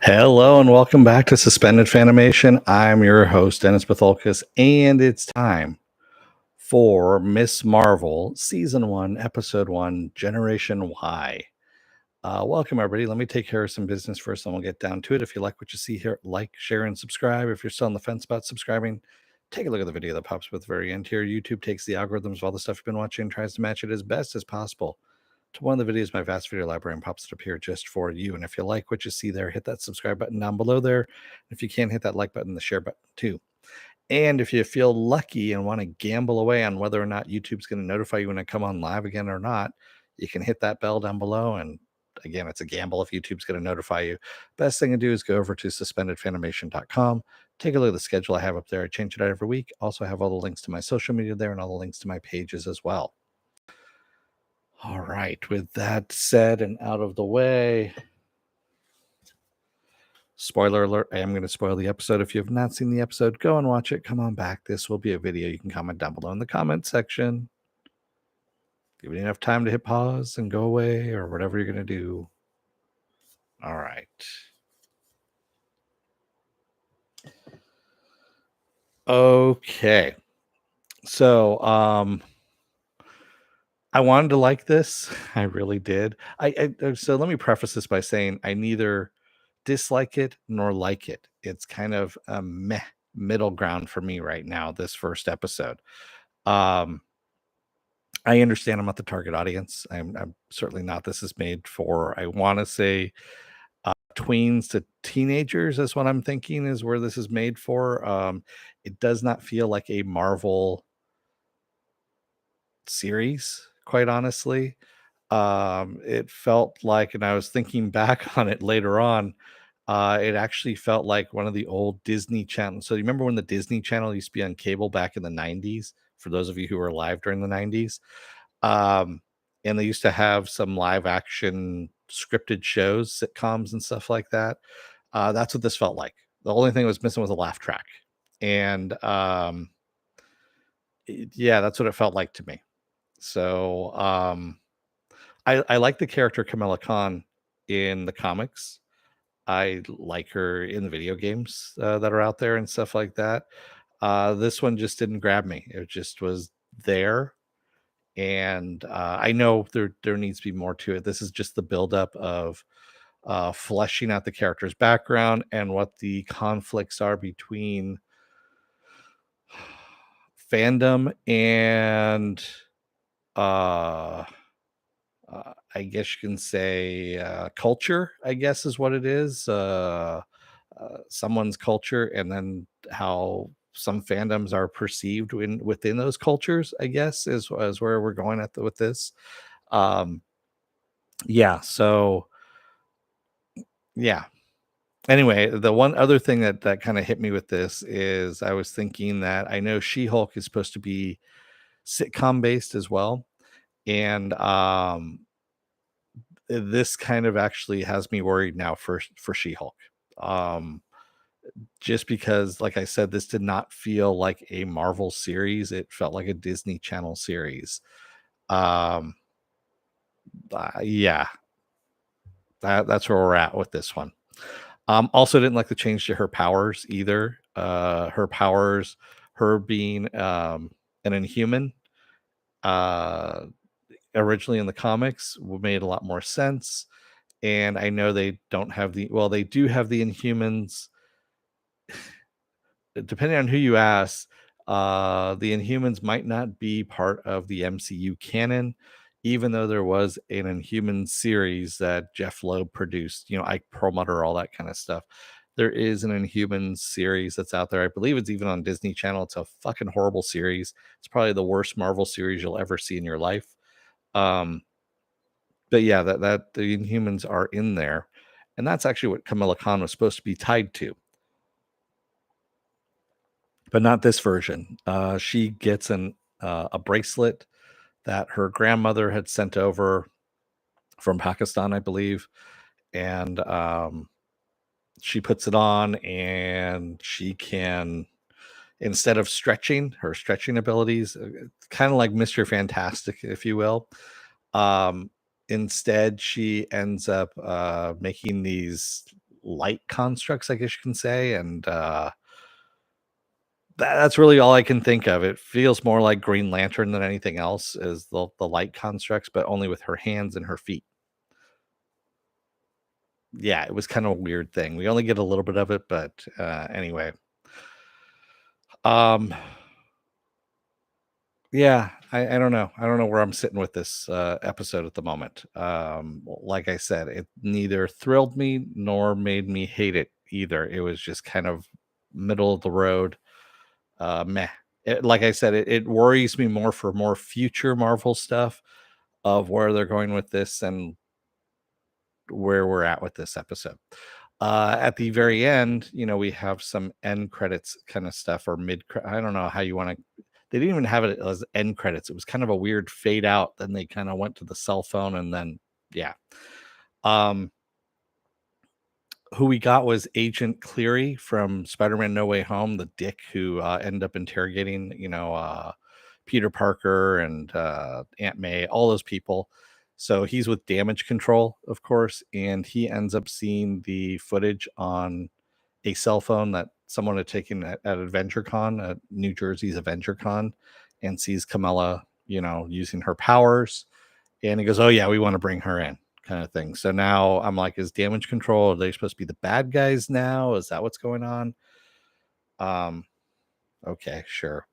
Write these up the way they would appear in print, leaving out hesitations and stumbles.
Hello and welcome back to Suspended Fanimation. I'm your host, Dennis Bithoulkas, and it's time for Miss Marvel Season 1, Episode 1, Generation Y. Welcome, everybody. Let me take care of some business first, and we'll get down to it. If you like what you see here, like, share, and subscribe. If you're still on the fence about subscribing, take a look at the video that pops up at the very end here. YouTube takes the algorithms of all the stuff you've been watching and tries to match it as best as possible to one of the videos, my vast video library, and pops it up here just for you. And if you like what you see there, hit that subscribe button down below there. If you can, hit that like button, the share button too. And if you feel lucky and want to gamble away on whether or not YouTube's going to notify you when I come on live again or not, you can hit that bell down below. And again, it's a gamble if YouTube's going to notify you. Best thing to do is go over to suspendedfanimation.com. Take a look at the schedule I have up there. I change it out every week. Also have all the links to my social media there and all the links to my pages as well. All right, with that said and out of the way, spoiler alert, I am going to spoil the episode. If you have not seen the episode, go and watch it. Come on back. This will be a video. You can comment down below in the comment section. Give you enough time to hit pause and go away or whatever you're going to do. All right. Okay. So, I wanted to like this. I really did. So let me preface this by saying I neither dislike it nor like it. It's kind of a meh middle ground for me right now, this first episode. Um, I understand I'm not the target audience. I'm certainly not. This is made for, I want to say, tweens to teenagers is what I'm thinking is where this is made for. It does not feel like a Marvel series, quite honestly. It felt like, and I was thinking back on it later on, it actually felt like one of the old Disney channels. So you remember when the Disney Channel used to be on cable back in the 90s, for those of you who were alive during the 90s? Um, and they used to have some live action scripted shows, sitcoms and stuff like that. That's what this felt like. The only thing that was missing was a laugh track. And yeah, that's what it felt like to me. So I like the character Kamala Khan in the comics. I like her in the video games that are out there and stuff like that. This one just didn't grab me. It just was there, and I know there needs to be more to it. This is just the buildup of fleshing out the character's background and what the conflicts are between fandom and uh I guess you can say culture, I guess is what it is. Someone's culture, and then how some fandoms are perceived within those cultures, I guess, is where we're going with this. Um, yeah. So, yeah. Anyway, the one other thing that kind of hit me with this is I was thinking that I know She-Hulk is supposed to be sitcom based as well. And this kind of actually has me worried now for She-Hulk. Um, just because, like I said, this did not feel like a Marvel series. It felt like a Disney Channel series. Um, yeah, that's where we're at with this one. Also didn't like the change to her powers either. Her powers, her being an Inhuman, uh, originally in the comics, made a lot more sense. And I know they don't have they do have the Inhumans. Depending on who you ask, the Inhumans might not be part of the MCU canon, even though there was an Inhuman series that Jeff Loeb produced, Ike Perlmutter, all that kind of stuff. There is an Inhuman series that's out there. I believe it's even on Disney Channel. It's a fucking horrible series. It's probably the worst Marvel series you'll ever see in your life. But yeah, that the Inhumans are in there. And that's actually what Kamala Khan was supposed to be tied to, but not this version. She gets a bracelet that her grandmother had sent over from Pakistan, I believe, and she puts it on, and she can, instead of stretching her stretching abilities, kind of like Mr. Fantastic, if you will. Instead, she ends up making these light constructs, I guess you can say, and that's really all I can think of. It feels more like Green Lantern than anything else, is the light constructs, but only with her hands and her feet. Yeah, it was kind of a weird thing. We only get a little bit of it, but anyway. Um, yeah, I don't know. I don't know where I'm sitting with this episode at the moment. Like I said, it neither thrilled me nor made me hate it either. It was just kind of middle of the road. Meh. Like I said, it worries me more for more future Marvel stuff of where they're going with this and where we're at with this episode. At the very end, we have some end credits kind of stuff, or I don't know how you want to. They didn't even have it as end credits. It was kind of a weird fade out. Then they kind of went to the cell phone, and then yeah. Um, who we got was Agent Cleary from Spider-Man No Way Home, the dick who ended up interrogating, Peter Parker and Aunt May, all those people. So he's with Damage Control, of course, and he ends up seeing the footage on a cell phone that someone had taken at AdventureCon, at New Jersey's AdventureCon, and sees Kamala, using her powers. And he goes, "Oh yeah, we want to bring her in," kind of thing. So now I'm like, is Damage Control, are they supposed to be the bad guys now? Is that what's going on? Okay, sure.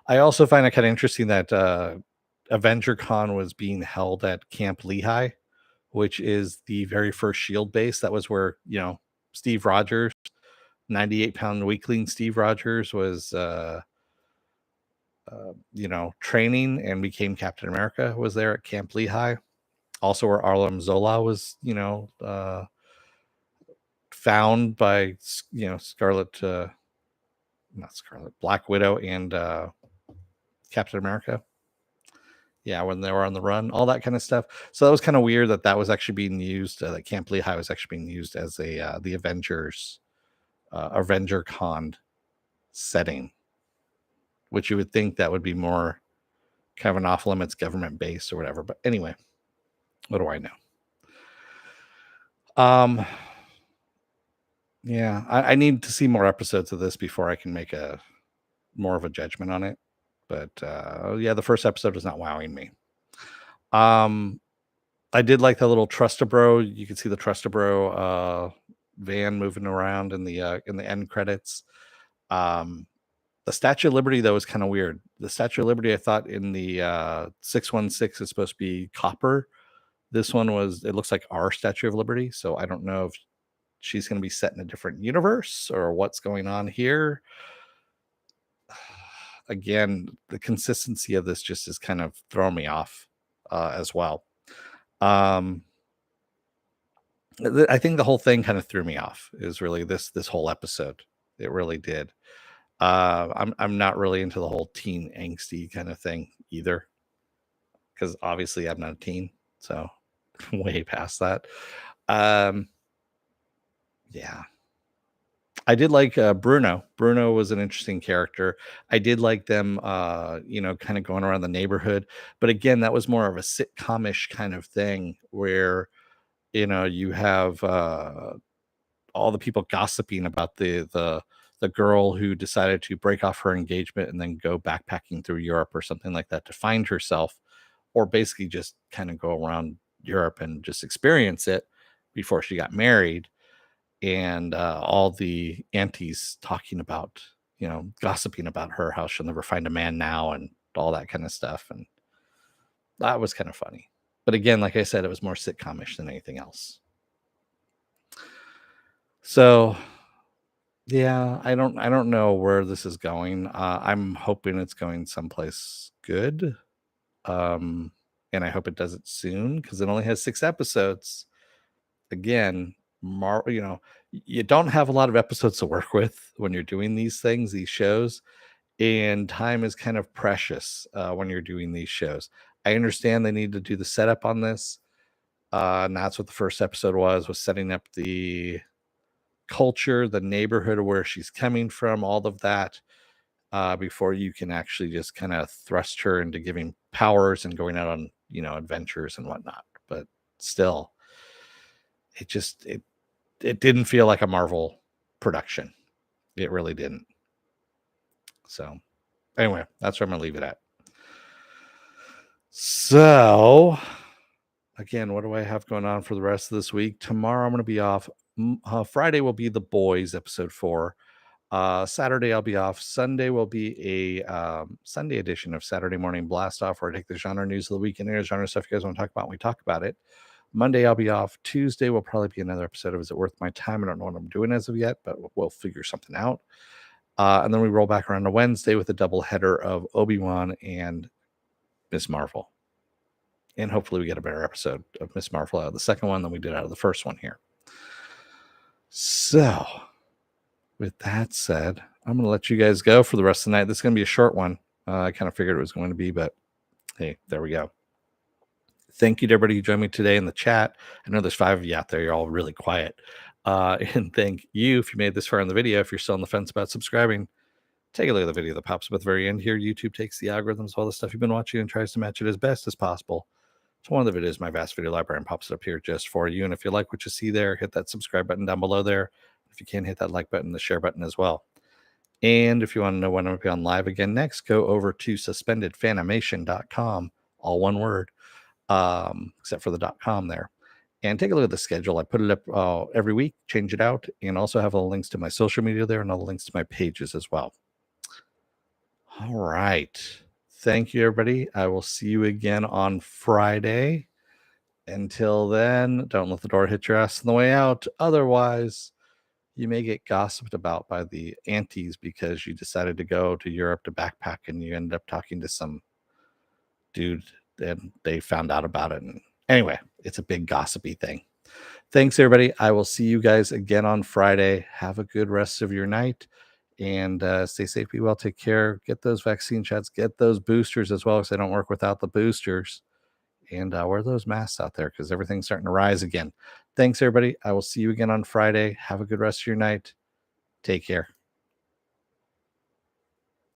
I also find it kind of interesting that Avenger Con was being held at Camp Lehigh, which is the very first Shield base. That was where, Steve Rogers, 98-pound weakling Steve Rogers, was training and became Captain America, was there at Camp Lehigh. Also where Arlem Zola was, found by, Scarlet, not Scarlet, Black Widow and Captain America. Yeah, when they were on the run, all that kind of stuff. So that was kind of weird that was actually being used. That Camp Lehigh was actually being used as the Avengers, Avenger Con setting, which you would think that would be more kind of an off limits government base or whatever. But anyway, what do I know? Yeah, I need to see more episodes of this before I can make a more of a judgment on it. But yeah, the first episode is not wowing me. I did like the little Trustabro. You can see the Trustabro van moving around in the end credits. The Statue of Liberty, though, is kind of weird. The Statue of Liberty, I thought in the 616 is supposed to be copper. This one it looks like our Statue of Liberty. So I don't know if she's going to be set in a different universe or what's going on here. Again, the consistency of this just is kind of throwing me off as well. I think the whole thing kind of threw me off. Is really this whole episode. It really did. I'm not really into the whole teen angsty kind of thing either, because obviously I'm not a teen, so way past that. Yeah, I did like Bruno. Bruno was an interesting character. I did like them, kind of going around the neighborhood. But again, that was more of a sitcomish kind of thing where, you have all the people gossiping about the girl who decided to break off her engagement and then go backpacking through Europe or something like that to find herself, or basically just kind of go around Europe and just experience it before she got married. And all the aunties talking about, gossiping about her, how she'll never find a man now, and all that kind of stuff. And that was kind of funny. But again, like I said, it was more sitcomish than anything else. So yeah, I don't know where this is going. I'm hoping it's going someplace good. And I hope it does it soon because it only has 6 episodes. Again, you don't have a lot of episodes to work with when you're doing these things, these shows, and time is kind of precious when you're doing these shows. I understand they need to do the setup on this, and that's what the first episode was setting up the culture, the neighborhood where she's coming from, all of that, before you can actually just kind of thrust her into giving powers and going out on, adventures and whatnot. But still, it it didn't feel like a Marvel production. It really didn't. So anyway, that's where I'm going to leave it at. So again, what do I have going on for the rest of this week? Tomorrow I'm going to be off. Friday will be The Boys episode 4. Saturday I'll be off. Sunday will be a Sunday edition of Saturday Morning Blast Off, where I take the genre news of the week and air genre stuff you guys want to talk about. We talk about it. Monday I'll be off. Tuesday will probably be another episode of Is It Worth My Time? I don't know what I'm doing as of yet, but we'll figure something out. And then we roll back around to Wednesday with a double header of Obi-Wan and Miss Marvel. And hopefully we get a better episode of Miss Marvel out of the second one than we did out of the first one here. So with that said, I'm going to let you guys go for the rest of the night. This is going to be a short one. I kind of figured it was going to be, but hey, there we go. Thank you to everybody who joined me today in the chat. I know there's 5 of you out there. You're all really quiet. And thank you if you made this far in the video. If you're still on the fence about subscribing, take a look at the video that pops up at the very end here. YouTube takes the algorithms of all the stuff you've been watching and tries to match it as best as possible to one of the videos in my vast video library and pops it up here just for you. And if you like what you see there, hit that subscribe button down below there. If you can, hit that like button, the share button as well. And if you want to know when I'm going to be on live again next, go over to suspendedfanimation.com, all one word, except for the .com there. And take a look at the schedule. I put it up every week, change it out, and also have all the links to my social media there and all the links to my pages as well. All right. Thank you, everybody. I will see you again on Friday. Until then, don't let the door hit your ass on the way out. Otherwise, you may get gossiped about by the aunties because you decided to go to Europe to backpack and you ended up talking to some dude and they found out about it. And anyway, it's a big gossipy thing. Thanks, everybody. I will see you guys again on Friday. Have a good rest of your night and stay safe, be well, take care. Get those vaccine shots, get those boosters as well, because they don't work without the boosters. And wear those masks out there because everything's starting to rise again. Thanks, everybody. I will see you again on Friday. Have a good rest of your night. Take care.